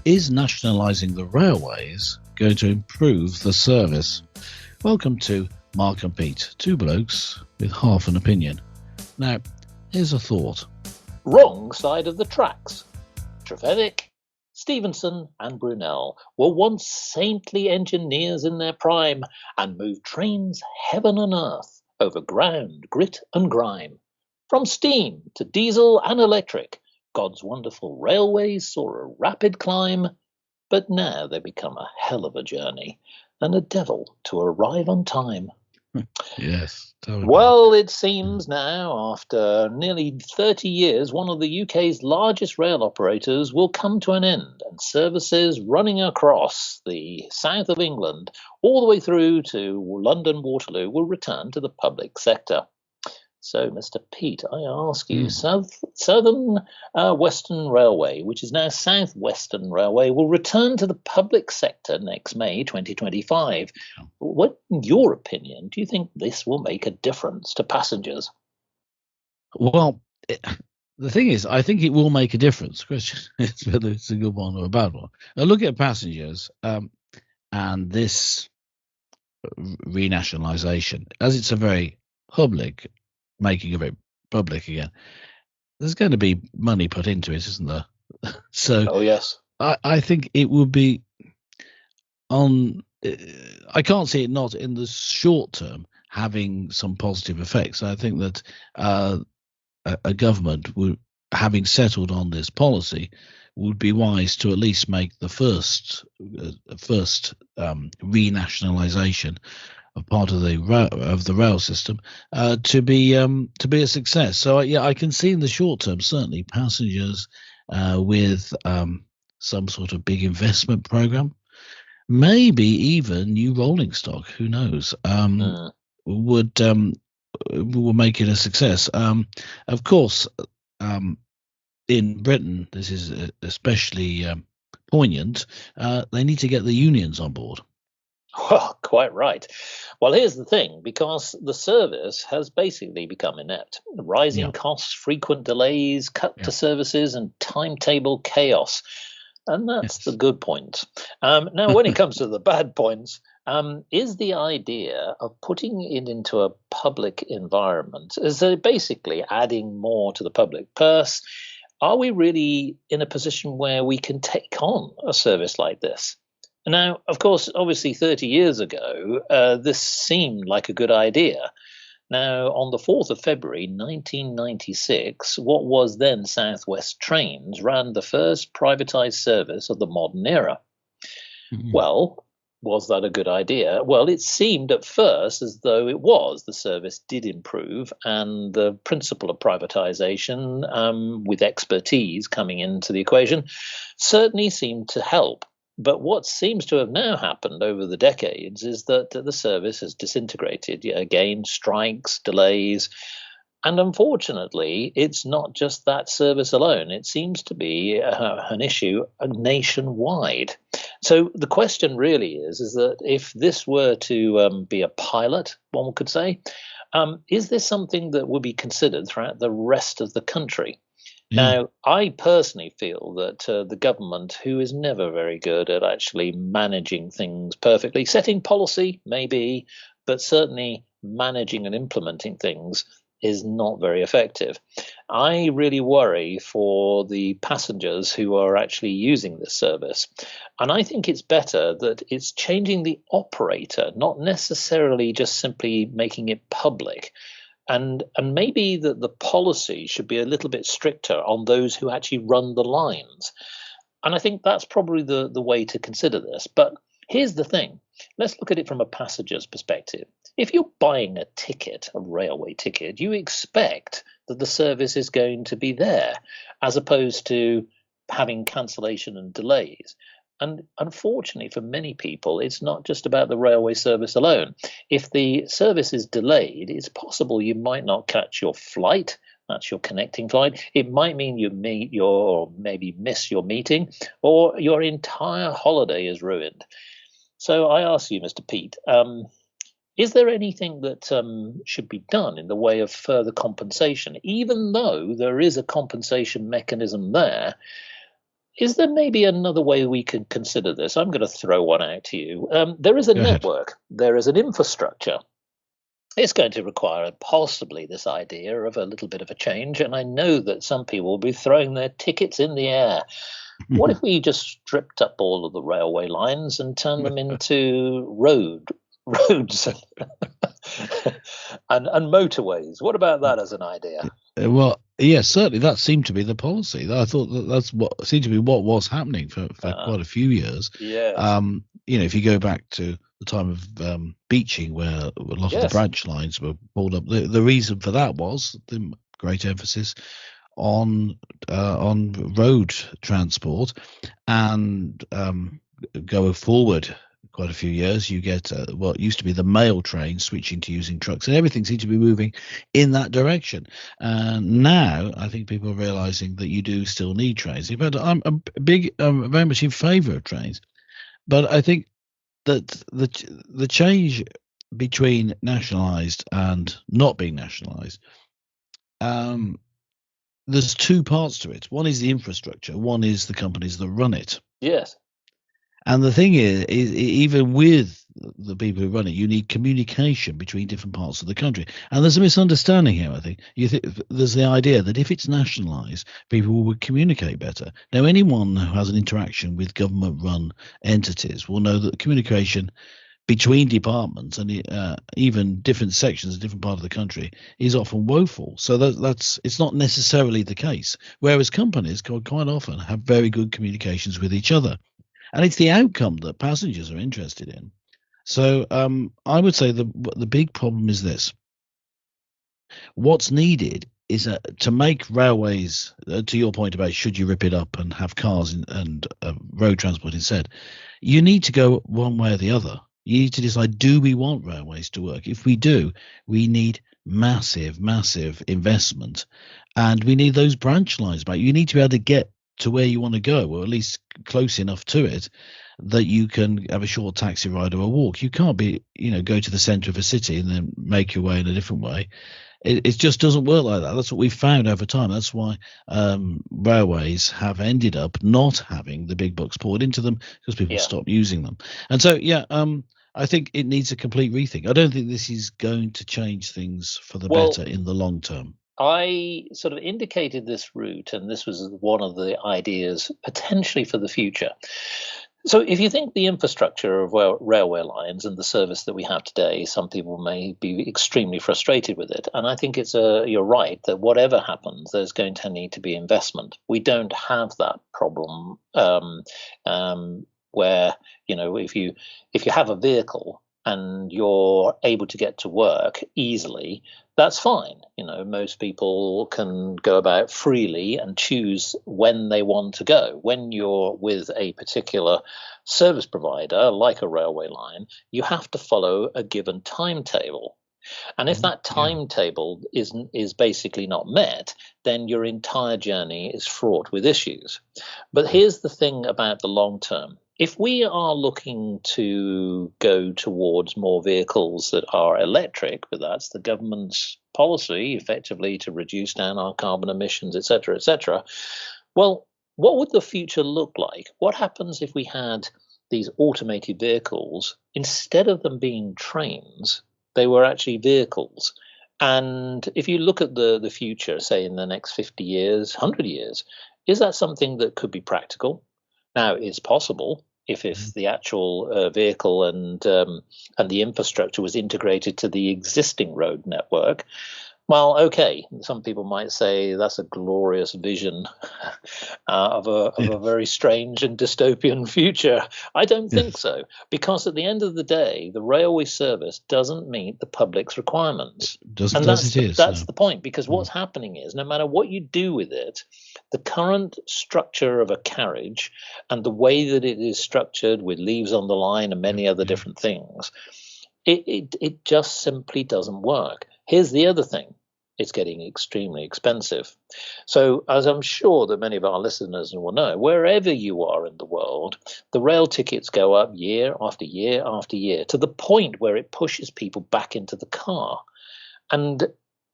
Is nationalising the railways going to improve the service? Welcome to Mark and Pete, two blokes with half an opinion. Now, here's a thought. Wrong side of the tracks. Trevedic, Stevenson and Brunel were once saintly engineers in their prime and moved trains heaven and earth over ground, grit and grime. From steam to diesel and electric, God's wonderful railways saw a rapid climb, but now they become a hell of a journey and a devil to arrive on time. Yes. Well, it seems now, after nearly 30 years, one of the UK's largest rail operators will come to an end, and services running across the south of England all the way through to London Waterloo will return to the public sector. So, Mr. Pete, I ask you, Southern Western Railway, which is now South Western Railway, will return to the public sector next May 2025. What, in your opinion, do you think this will make a difference to passengers? Well, the thing is, I think it will make a difference. The question is whether it's a good one or a bad one. Now, look at passengers and this renationalisation, as it's a very public, making it very public again, there's going to be money put into it, isn't there? So, oh yes, I think it would be on. I can't see it not in the short term having some positive effects. I think that a government would, having settled on this policy, would be wise to at least make the first renationalisation of part of the rail system to be a success. So yeah, I can see in the short term certainly passengers with some sort of big investment program, maybe even new rolling stock. Who knows? Will make it a success. Of course, in Britain, this is especially poignant. They need to get the unions on board. Well, quite right. Well, here's the thing, because the service has basically become inept. Rising costs, frequent delays, cut to services, and timetable chaos. And that's the good point. Now, when it comes to the bad points, is the idea of putting it into a public environment, is basically adding more to the public purse? Are we really in a position where we can take on a service like this? Now, of course, obviously 30 years ago, this seemed like a good idea. Now, on the 4th of February 1996, what was then South West Trains ran the first privatised service of the modern era. Mm-hmm. Well, was that a good idea? Well, it seemed at first as though it was. The service did improve, and the principle of privatisation, with expertise coming into the equation, certainly seemed to help. But what seems to have now happened over the decades is that the service has disintegrated. Again, strikes, delays. And unfortunately, it's not just that service alone. It seems to be an issue nationwide. So the question really is that if this were to be a pilot, one could say, is this something that would be considered throughout the rest of the country? Now, I personally feel that the government, who is never very good at actually managing things perfectly, setting policy maybe, but certainly managing and implementing things is not very effective. I really worry for the passengers who are actually using this service. And I think it's better that it's changing the operator, not necessarily just simply making it public. And maybe that the policy should be a little bit stricter on those who actually run the lines. And I think that's probably the way to consider this. But here's the thing. Let's look at it from a passenger's perspective. If you're buying a ticket, a railway ticket, you expect that the service is going to be there, as opposed to having cancellation and delays. And unfortunately, for many people, it's not just about the railway service alone. If the service is delayed, it's possible you might not catch your flight. That's your connecting flight. It might mean you maybe miss your meeting, or your entire holiday is ruined. So I ask you, Mr. Pete, is there anything that should be done in the way of further compensation, even though there is a compensation mechanism there? Is there maybe another way we could consider this? I'm going to throw one out to you. There is a Go ahead. network, there is an infrastructure. It's going to require possibly this idea of a little bit of a change. And I know that some people will be throwing their tickets in the air. What if we just stripped up all of the railway lines and turned them into roads and motorways? What about that as an idea? Well, yes, certainly that seemed to be the policy. I thought that's what seemed to be what was happening for quite a few years. Yes. If you go back to the time of beaching, where a lot of the branch lines were pulled up, the reason for that was the great emphasis on road transport, and going forward quite a few years, you get what used to be the mail train switching to using trucks, and everything seems to be moving in that direction. Now, I think people are realizing that you do still need trains. In fact, I'm very much in favour of trains, but I think that the change between nationalised and not being nationalised, there's two parts to it. One is the infrastructure. One is the companies that run it. Yes. And the thing is even with the people who run it, you need communication between different parts of the country. And there's a misunderstanding here, I think. There's the idea that if it's nationalised, people will communicate better. Now, anyone who has an interaction with government-run entities will know that communication between departments and even different sections of different part of the country is often woeful. So it's not necessarily the case. Whereas companies quite often have very good communications with each other. And it's the outcome that passengers are interested in. So I would say the big problem is this. What's needed is to make railways, to your point about should you rip it up and have cars and road transport instead, you need to go one way or the other. You need to decide, do we want railways to work? If we do, we need massive investment, and we need those branch lines back. You need to be able to get to where you want to go, or at least close enough to it that you can have a short taxi ride or a walk. You can't go to the center of a city and then make your way in a different way. It just doesn't work like that. That's what we've found over time. That's why railways have ended up not having the big bucks poured into them, because people stop using them. And so, I think it needs a complete rethink. I don't think this is going to change things for the better in the long term. I sort of indicated this route, and this was one of the ideas potentially for the future. So if you think the infrastructure of railway lines and the service that we have today, some people may be extremely frustrated with it. And I think you're right that whatever happens, there's going to need to be investment. We don't have that problem where, if you have a vehicle and you're able to get to work easily, that's fine. Most people can go about freely and choose when they want to go. When you're with a particular service provider, like a railway line, you have to follow a given timetable. And if that timetable is basically not met, then your entire journey is fraught with issues. But here's the thing about the long term. If we are looking to go towards more vehicles that are electric, but that's the government's policy, effectively, to reduce down our carbon emissions, etc., well, what would the future look like? What happens if we had these automated vehicles, instead of them being trains, they were actually vehicles? And if you look at the future, say in the next 50 years, 100 years, is that something that could be practical? Now, it's possible if the actual vehicle and the infrastructure was integrated to the existing road network. Well, okay, some people might say that's a glorious vision of a very strange and dystopian future. I don't think so, because at the end of the day, the railway service doesn't meet the public's requirements. That's the point, because what's happening is, no matter what you do with it, the current structure of a carriage and the way that it is structured with leaves on the line and many other different things, it just simply doesn't work. Here's the other thing. It's getting extremely expensive. So, as I'm sure that many of our listeners will know, wherever you are in the world, the rail tickets go up year after year after year, to the point where it pushes people back into the car.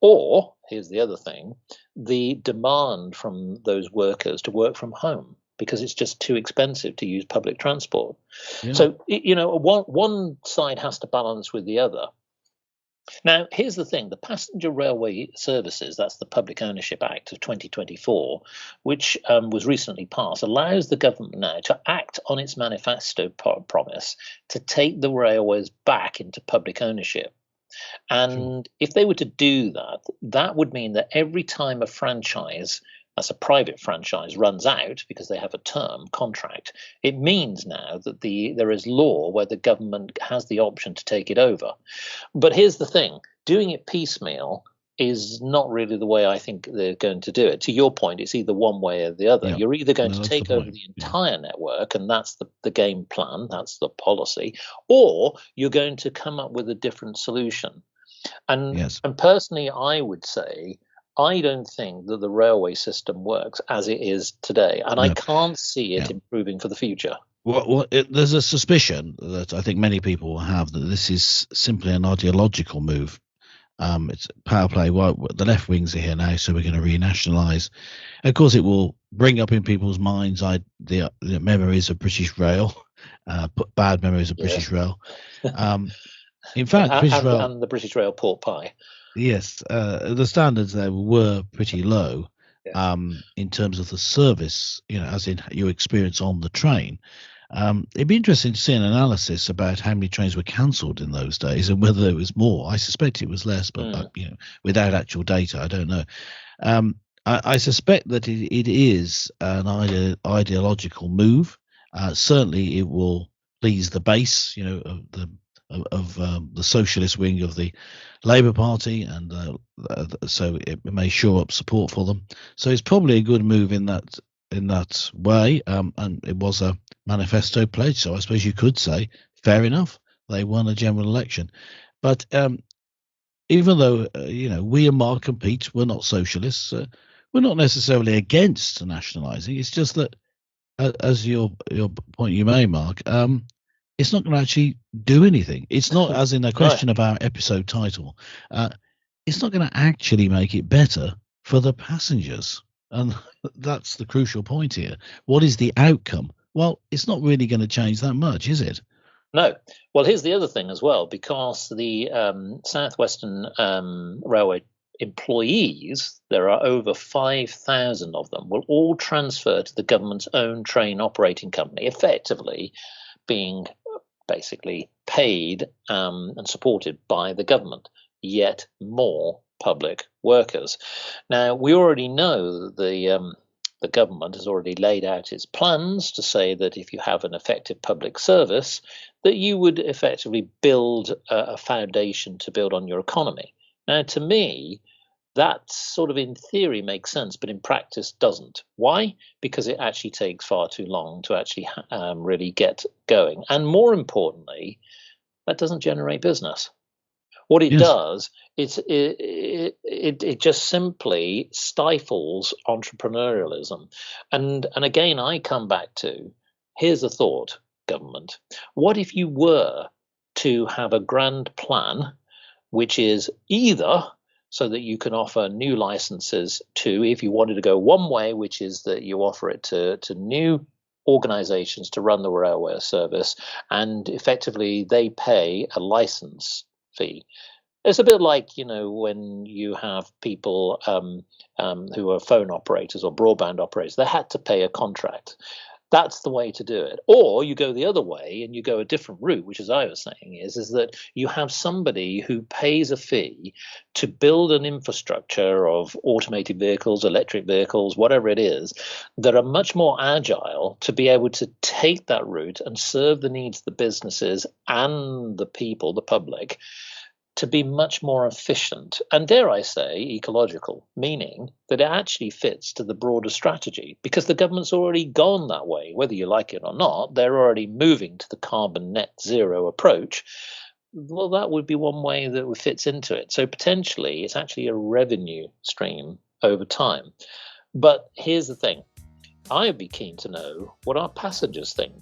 Or, here's the other thing, the demand from those workers to work from home. because it's just too expensive to use public transport. Yeah. So, one side has to balance with the other. Now, here's the thing. The Passenger Railway Services, that's the Public Ownership Act of 2024, which was recently passed, allows the government now to act on its manifesto promise to take the railways back into public ownership. And if they were to do that, that would mean that every time a franchise, as a private franchise, runs out because they have a term contract, it means now that there is law where the government has the option to take it over. But here's the thing, doing it piecemeal is not really the way I think they're going to do it. To your point, it's either one way or the other. You're either going to take over the entire network, and that's the game plan, that's the policy, or you're going to come up with a different solution. And personally, I would say, I don't think that the railway system works as it is today, and I can't see it improving for the future. Well, there's a suspicion that I think many people will have that this is simply an ideological move. It's power play. Well, the left wings are here now, so we're going to renationalise. Of course, it will bring up in people's minds the memories of British Rail, bad memories of British Rail. In fact, British Rail and the British Rail pork pie. Yes, the standards there were pretty low in terms of the service, as in your experience on the train. It'd be interesting to see an analysis about how many trains were cancelled in those days and whether there was more. I suspect it was less, but without actual data, I don't know. I suspect that it is an ideological move. Certainly, it will please the base, of the socialist wing of the Labour Party, and so it may shore up support for them. So it's probably a good move in that way, and it was a manifesto pledge. So I suppose you could say, fair enough, they won a general election. But even though we and Mark and Pete were not socialists, we're not necessarily against nationalising. It's just that, as your point you made, Mark, it's not going to actually do anything. It's not, as in a question of our episode title, it's not going to actually make it better for the passengers. And that's the crucial point here. What is the outcome? Well, it's not really going to change that much, is it? No. Well, here's the other thing as well, because the Southwestern Railway employees, there are over 5,000 of them, will all transfer to the government's own train operating company, effectively being basically paid and supported by the government, yet more public workers. Now, we already know that the government has already laid out its plans to say that if you have an effective public service, that you would effectively build a foundation to build on your economy. Now, to me, that sort of in theory makes sense, but in practice doesn't. Why? Because it actually takes far too long to actually really get going. And more importantly, that doesn't generate business. What it does is it just simply stifles entrepreneurialism. And again, I come back to, here's a thought, government. What if you were to have a grand plan, which is either so that you can offer new licenses to, if you wanted to go one way, which is that you offer it to new organizations to run the railway service, and effectively they pay a license fee. It's a bit like, when you have people who are phone operators or broadband operators, they had to pay a contract. That's the way to do it. Or you go the other way and you go a different route, which, as I was saying, is that you have somebody who pays a fee to build an infrastructure of automated vehicles, electric vehicles, whatever it is, that are much more agile to be able to take that route and serve the needs of the businesses and the people, the public, to be much more efficient and, dare I say, ecological, meaning that it actually fits to the broader strategy, because the government's already gone that way, whether you like it or not. They're already moving to the carbon net zero approach. Well, that would be one way that fits into it. So potentially it's actually a revenue stream over time. But here's the thing. I'd be keen to know what our passengers think.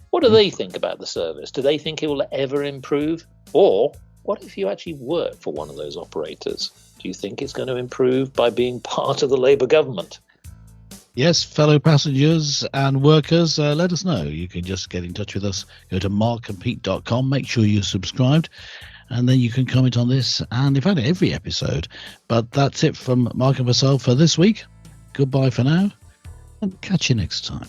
What do they think about the service? Do they think it will ever improve? Or what if you actually work for one of those operators? Do you think it's going to improve by being part of the Labour government? Yes, fellow passengers and workers, let us know. You can just get in touch with us. Go to markandpete.com. Make sure you're subscribed, and then you can comment on this and, in fact, every episode. But that's it from Mark and myself for this week. Goodbye for now, and catch you next time.